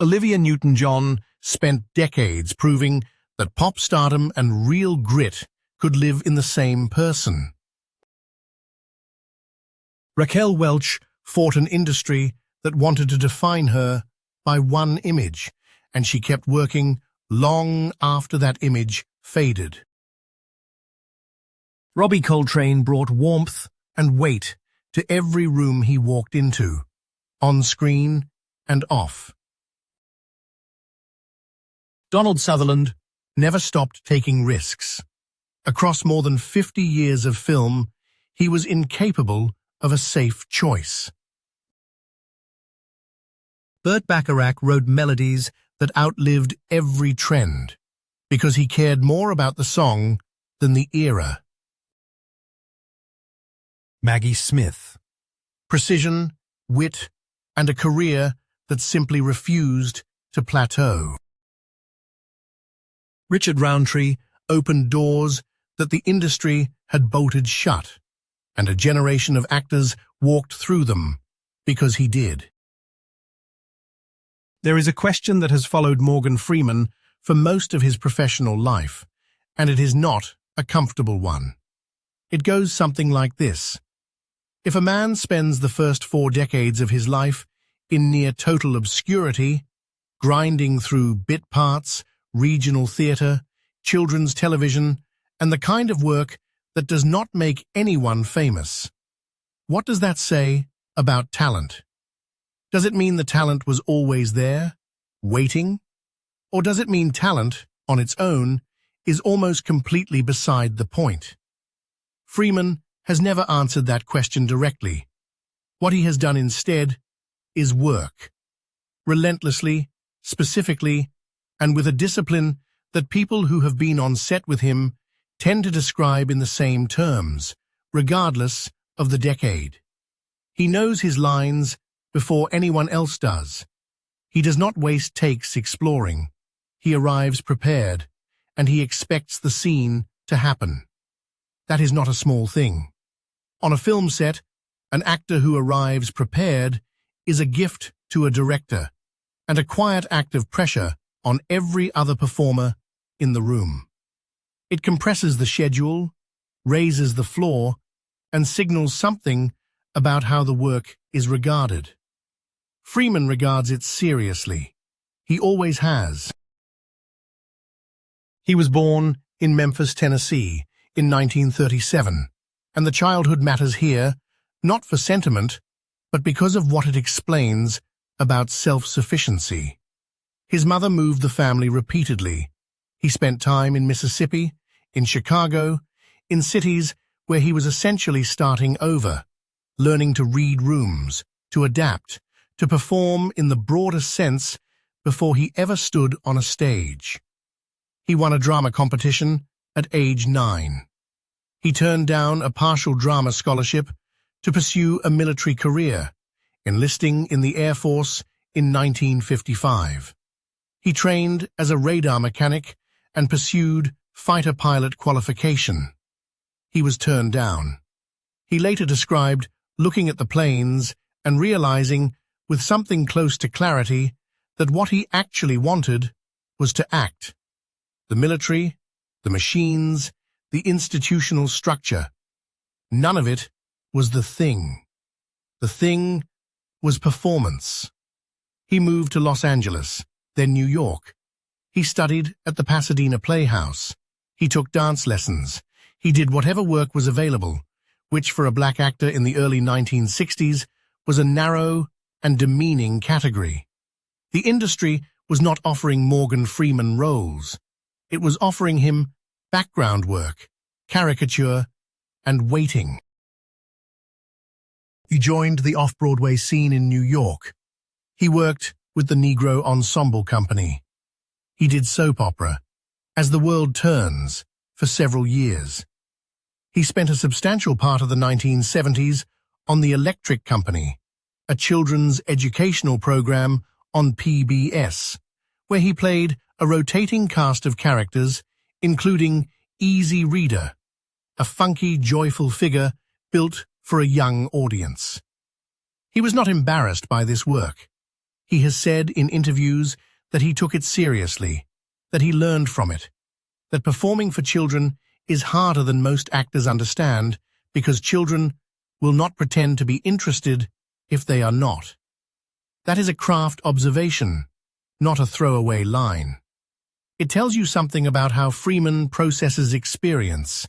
Olivia Newton-John spent decades proving that pop stardom and real grit could live in the same person. Raquel Welch fought an industry that wanted to define her by one image, and she kept working long after that image faded. Robbie Coltrane brought warmth and weight to every room he walked into, on screen and off. Donald Sutherland never stopped taking risks. Across more than 50 years of film, he was incapable of a safe choice. Burt Bacharach wrote melodies that outlived every trend, because he cared more about the song than the era. Maggie Smith. Precision, wit, and a career that simply refused to plateau. Richard Roundtree opened doors that the industry had bolted shut, and a generation of actors walked through them because he did. There is a question that has followed Morgan Freeman for most of his professional life, and it is not a comfortable one. It goes something like this. If a man spends the first 4 decades of his life in near total obscurity, grinding through bit parts, regional theatre, children's television, and the kind of work that does not make anyone famous, what does that say about talent? Does it mean the talent was always there, waiting? Or does it mean talent, on its own, is almost completely beside the point? Freeman has never answered that question directly. What he has done instead is work. Relentlessly, specifically, and with a discipline that people who have been on set with him tend to describe in the same terms, regardless of the decade. He knows his lines before anyone else does. He does not waste takes exploring. He arrives prepared, and he expects the scene to happen. That is not a small thing. On a film set, an actor who arrives prepared is a gift to a director, and a quiet act of pressure on every other performer in the room. It compresses the schedule, raises the floor, and signals something about how the work is regarded. Freeman regards it seriously. He always has. He was born in Memphis, Tennessee, in 1937, and the childhood matters here, not for sentiment, but because of what it explains about self-sufficiency. His mother moved the family repeatedly. He spent time in Mississippi, in Chicago, in cities where he was essentially starting over, learning to read rooms, to adapt, to perform in the broadest sense before he ever stood on a stage. He won a drama competition at age 9. He turned down a partial drama scholarship to pursue a military career, enlisting in the Air Force in 1955. He trained as a radar mechanic and pursued fighter pilot qualification. He was turned down. He later described looking at the planes and realizing, with something close to clarity, that what he actually wanted was to act. The military, the machines, the institutional structure. None of it was the thing. The thing was performance. He moved to Los Angeles, then New York. He studied at the Pasadena Playhouse. He took dance lessons. He did whatever work was available, which for a black actor in the early 1960s was a narrow and demeaning category. The industry was not offering Morgan Freeman roles. It was offering him background work, caricature, and waiting. He joined the off-Broadway scene in New York. He worked with the Negro Ensemble Company. He did soap opera, As the World Turns, for several years. He spent a substantial part of the 1970s on The Electric Company, a children's educational program on PBS, where he played a rotating cast of characters, including Easy Reader, a funky, joyful figure built for a young audience. He was not embarrassed by this work. He has said in interviews that he took it seriously, that he learned from it, that performing for children is harder than most actors understand because children will not pretend to be interested if they are not. That is a craft observation, not a throwaway line. It tells you something about how Freeman processes experience,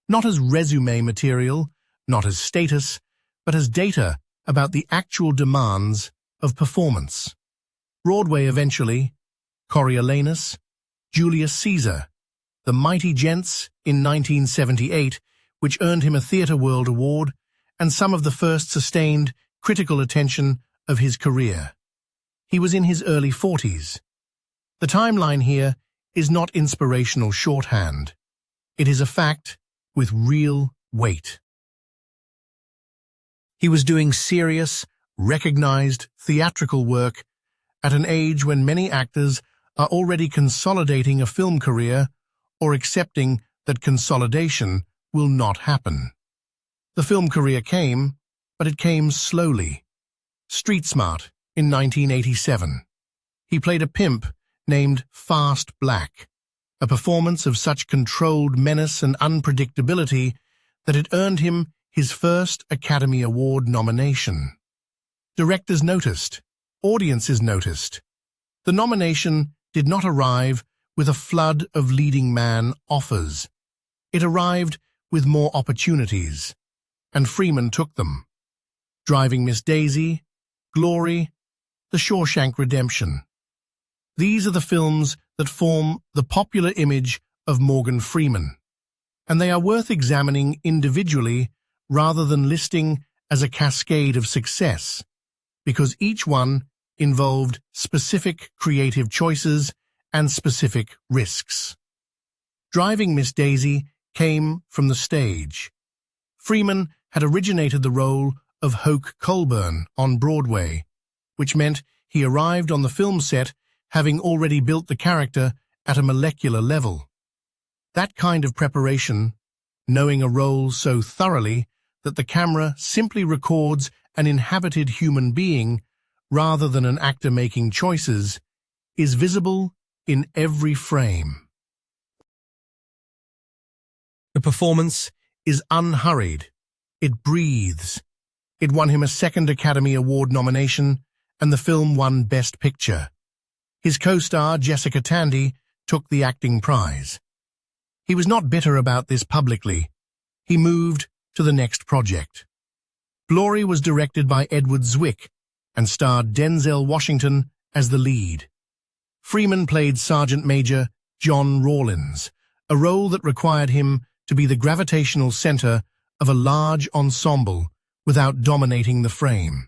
not as resume material, not as status, but as data about the actual demands of performance. Broadway eventually, Coriolanus, Julius Caesar, The Mighty Gents in 1978, which earned him a Theatre World Award and some of the first sustained critical attention of his career. He was in his early 40s. The timeline here is not inspirational shorthand. It is a fact with real weight. He was doing serious, recognized theatrical work at an age when many actors are already consolidating a film career or accepting that consolidation will not happen. The film career came, but it came slowly. Street Smart in 1987. He played a pimp named Fast Black, a performance of such controlled menace and unpredictability that it earned him his first Academy Award nomination. Directors noticed, audiences noticed. The nomination did not arrive with a flood of leading man offers. It arrived with more opportunities, and Freeman took them. Driving Miss Daisy, Glory, The Shawshank Redemption. These are the films that form the popular image of Morgan Freeman, and they are worth examining individually rather than listing as a cascade of success, because each one involved specific creative choices and specific risks. Driving Miss Daisy came from the stage. Freeman had originated the role of Hoke Colburn on Broadway, which meant he arrived on the film set having already built the character at a molecular level. That kind of preparation, knowing a role so thoroughly that the camera simply records an inhabited human being rather than an actor making choices, is visible in every frame. The performance is unhurried. It breathes. It won him a second Academy Award nomination, and the film won Best Picture. His co-star, Jessica Tandy, took the acting prize. He was not bitter about this publicly. He moved to the next project. Glory was directed by Edward Zwick and starred Denzel Washington as the lead. Freeman played Sergeant Major John Rawlins, a role that required him to be the gravitational center of a large ensemble without dominating the frame.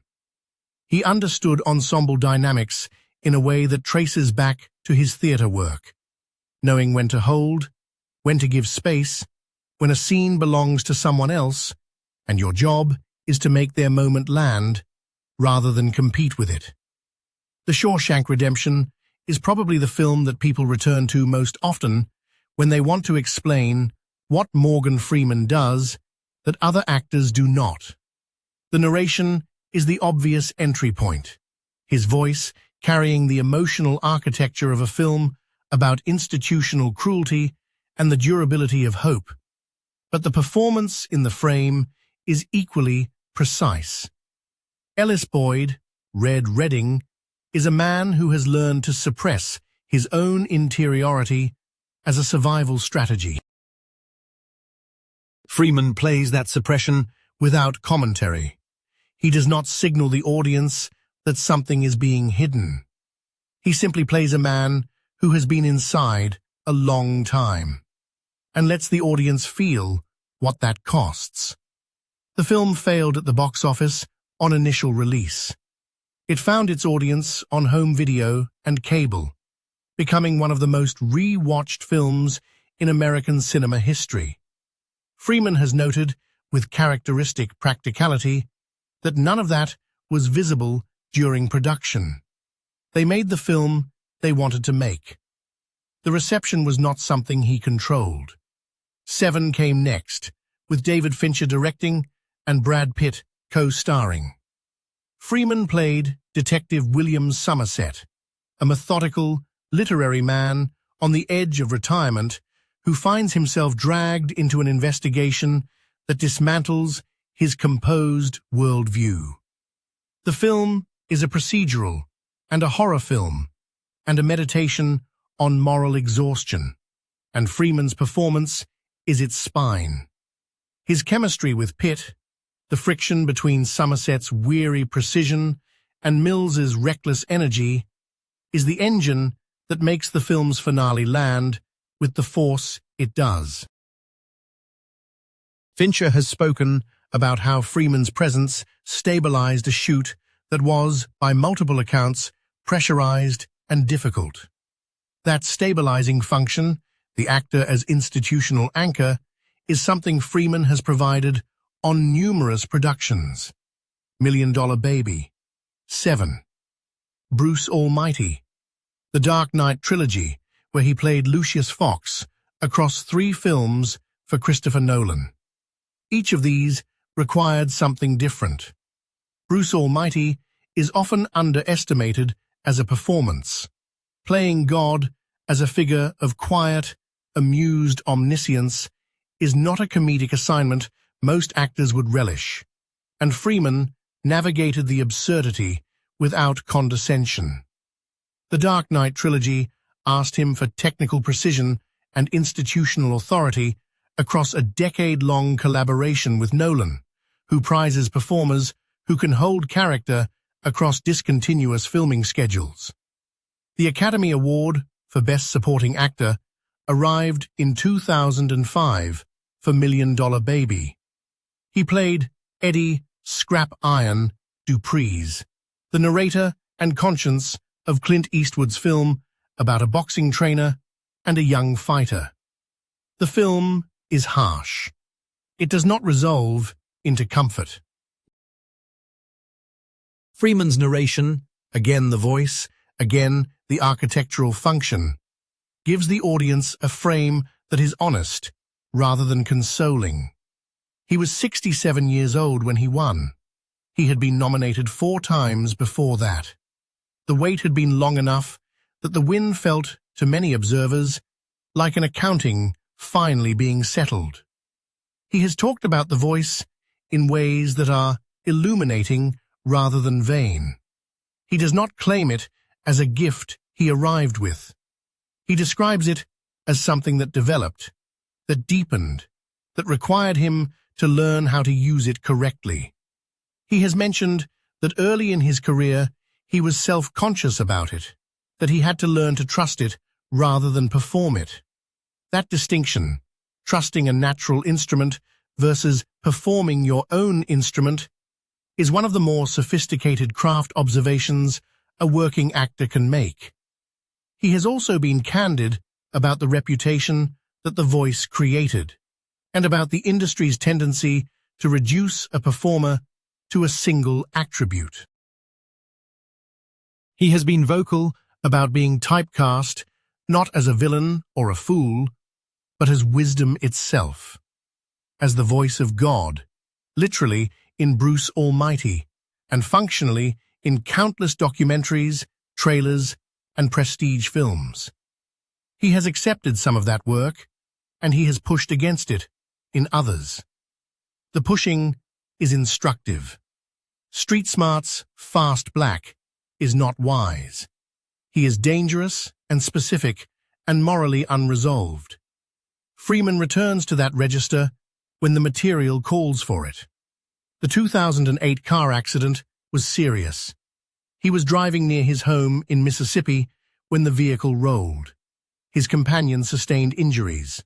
He understood ensemble dynamics in a way that traces back to his theater work, knowing when to hold, when to give space, when a scene belongs to someone else, and your job is to make their moment land rather than compete with it. The Shawshank Redemption is probably the film that people return to most often when they want to explain what Morgan Freeman does that other actors do not. The narration is the obvious entry point, his voice carrying the emotional architecture of a film about institutional cruelty and the durability of hope. But the performance in the frame is equally precise. Ellis Boyd, Red Redding, is a man who has learned to suppress his own interiority as a survival strategy. Freeman plays that suppression without commentary. He does not signal the audience that something is being hidden. He simply plays a man who has been inside a long time and lets the audience feel what that costs. The film failed at the box office on initial release. It found its audience on home video and cable, becoming one of the most re-watched films in American cinema history. Freeman has noted, with characteristic practicality, that none of that was visible during production. They made the film they wanted to make. The reception was not something he controlled. Seven came next, with David Fincher directing and Brad Pitt co-starring. Freeman played Detective William Somerset, a methodical, literary man on the edge of retirement who finds himself dragged into an investigation that dismantles his composed worldview. The film is a procedural and a horror film and a meditation on moral exhaustion, and Freeman's performance is its spine. His chemistry with Pitt, the friction between Somerset's weary precision and Mills's reckless energy, is the engine that makes the film's finale land with the force it does. Fincher has spoken about how Freeman's presence stabilized a shoot that was, by multiple accounts, pressurized and difficult. That stabilizing function, the actor as institutional anchor, is something Freeman has provided on numerous productions. $1 Million Baby, Seven, Bruce Almighty, The Dark Knight trilogy, where he played Lucius Fox across 3 films for Christopher Nolan. Each of these required something different. Bruce Almighty is often underestimated as a performance. Playing God as a figure of quiet, amused omniscience is not a comedic assignment most actors would relish, and Freeman navigated the absurdity without condescension. The Dark Knight trilogy asked him for technical precision and institutional authority across a decade-long collaboration with Nolan, who prizes performers who can hold character across discontinuous filming schedules. The Academy Award for Best Supporting Actor arrived in 2005 for $1 Million Baby. He played Eddie "Scrap Iron" Dupreez, the narrator and conscience of Clint Eastwood's film about a boxing trainer and a young fighter. The film is harsh. It does not resolve into comfort. Freeman's narration, again the voice, again the architectural function, gives the audience a frame that is honest rather than consoling. He was 67 years old when he won. He had been nominated 4 times before that. The wait had been long enough that the win felt, to many observers, like an accounting finally being settled. He has talked about The Voice in ways that are illuminating rather than vain. He does not claim it as a gift he arrived with. He describes it as something that developed, that deepened, that required him to learn how to use it correctly. He has mentioned that early in his career he was self-conscious about it, that he had to learn to trust it rather than perform it. That distinction, trusting a natural instrument versus performing your own instrument, is one of the more sophisticated craft observations a working actor can make. He has also been candid about the reputation that The Voice created, and about the industry's tendency to reduce a performer to a single attribute. He has been vocal about being typecast not as a villain or a fool, but as wisdom itself, as the voice of God, literally in Bruce Almighty, and functionally in countless documentaries, trailers, and prestige films. He has accepted some of that work, and he has pushed against it in others. The pushing is instructive. Street Smart's Fast Black is not wise. He is dangerous and specific and morally unresolved. Freeman returns to that register when the material calls for it. The 2008 car accident was serious. He was driving near his home in Mississippi when the vehicle rolled. His companion sustained injuries.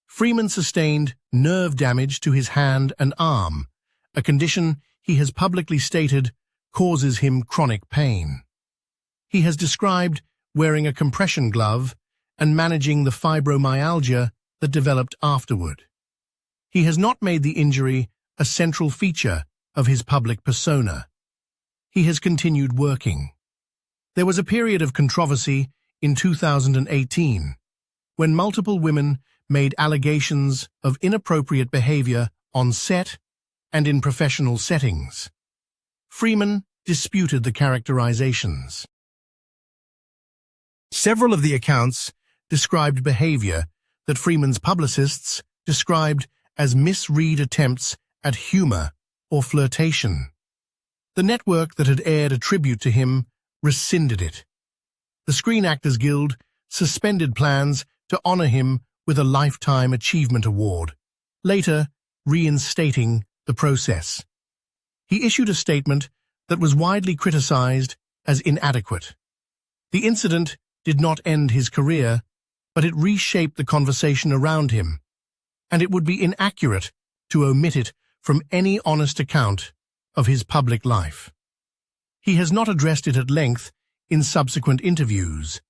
Freeman sustained nerve damage to his hand and arm, a condition he has publicly stated causes him chronic pain. He has described wearing a compression glove and managing the fibromyalgia that developed afterward. He has not made the injury a central feature of his public persona. He has continued working. There was a period of controversy in 2018 when multiple women made allegations of inappropriate behavior on set and in professional settings. Freeman disputed the characterizations. Several of the accounts described behavior that Freeman's publicists described as misread attempts at humor or flirtation. The network that had aired a tribute to him rescinded it. The Screen Actors Guild suspended plans to honor him with a Lifetime Achievement Award, later reinstating the process. He issued a statement that was widely criticized as inadequate. The incident did not end his career, but it reshaped the conversation around him, and it would be inaccurate to omit it from any honest account of his public life. He has not addressed it at length in subsequent interviews.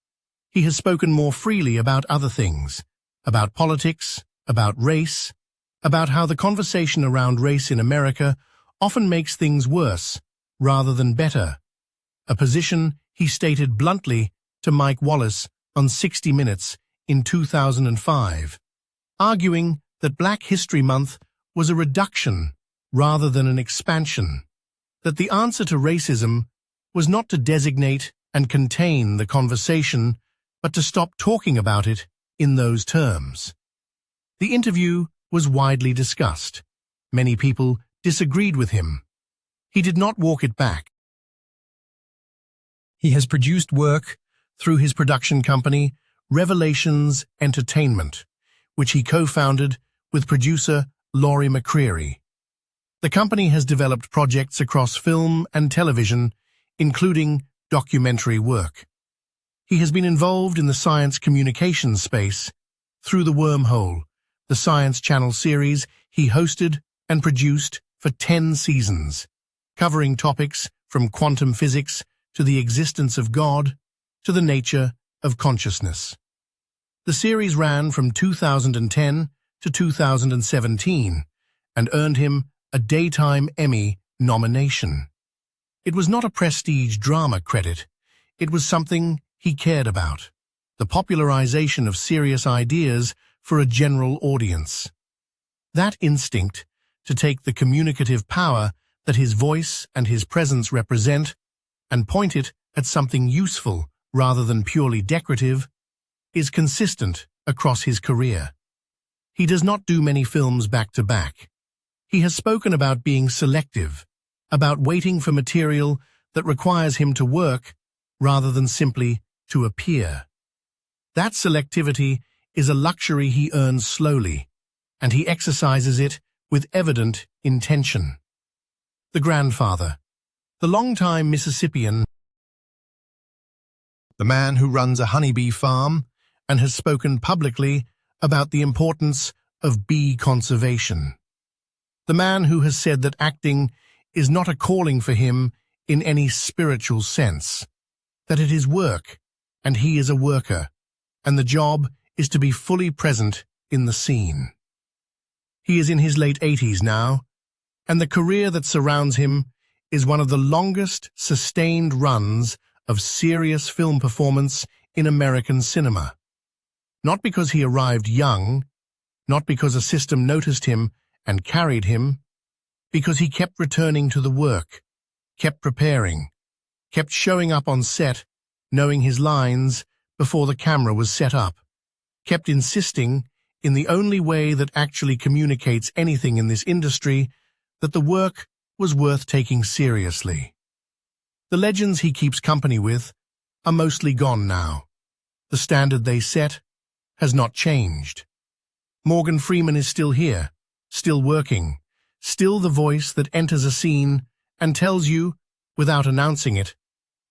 He has spoken more freely about other things, about politics, about race, about how the conversation around race in America often makes things worse rather than better, a position he stated bluntly to Mike Wallace on 60 Minutes in 2005, arguing that Black History Month was a reduction rather than an expansion, that the answer to racism was not to designate and contain the conversation, but to stop talking about it in those terms. The interview was widely discussed. Many people disagreed with him. He did not walk it back. He has produced work through his production company, Revelations Entertainment, which he co-founded with producer Laurie McCreary. The company has developed projects across film and television, including documentary work. He has been involved in the science communication space Through the Wormhole, the Science Channel series he hosted and produced for 10 seasons, covering topics from quantum physics to the existence of God to the nature of consciousness. The series ran from 2010 to 2017 and earned him a Daytime Emmy nomination. It was not a prestige drama credit. It was something he cared about, the popularization of serious ideas for a general audience. That instinct to take the communicative power that his voice and his presence represent and point it at something useful rather than purely decorative is consistent across his career. He does not do many films back to back. He has spoken about being selective, about waiting for material that requires him to work rather than simply to appear. That selectivity is a luxury he earns slowly, and he exercises it with evident intention. The grandfather, the longtime Mississippian, the man who runs a honeybee farm and has spoken publicly about the importance of bee conservation. The man who has said that acting is not a calling for him in any spiritual sense, that it is work, and he is a worker, and the job is to be fully present in the scene. He is in his late 80s now, and the career that surrounds him is one of the longest sustained runs of serious film performance in American cinema. Not because he arrived young, not because a system noticed him and carried him, because he kept returning to the work, kept preparing, kept showing up on set, knowing his lines before the camera was set up, kept insisting, in the only way that actually communicates anything in this industry, that the work was worth taking seriously. The legends he keeps company with are mostly gone now. The standard they set has not changed. Morgan Freeman is still here, still working, still the voice that enters a scene and tells you, without announcing it,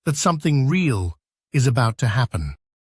that something real is about to happen.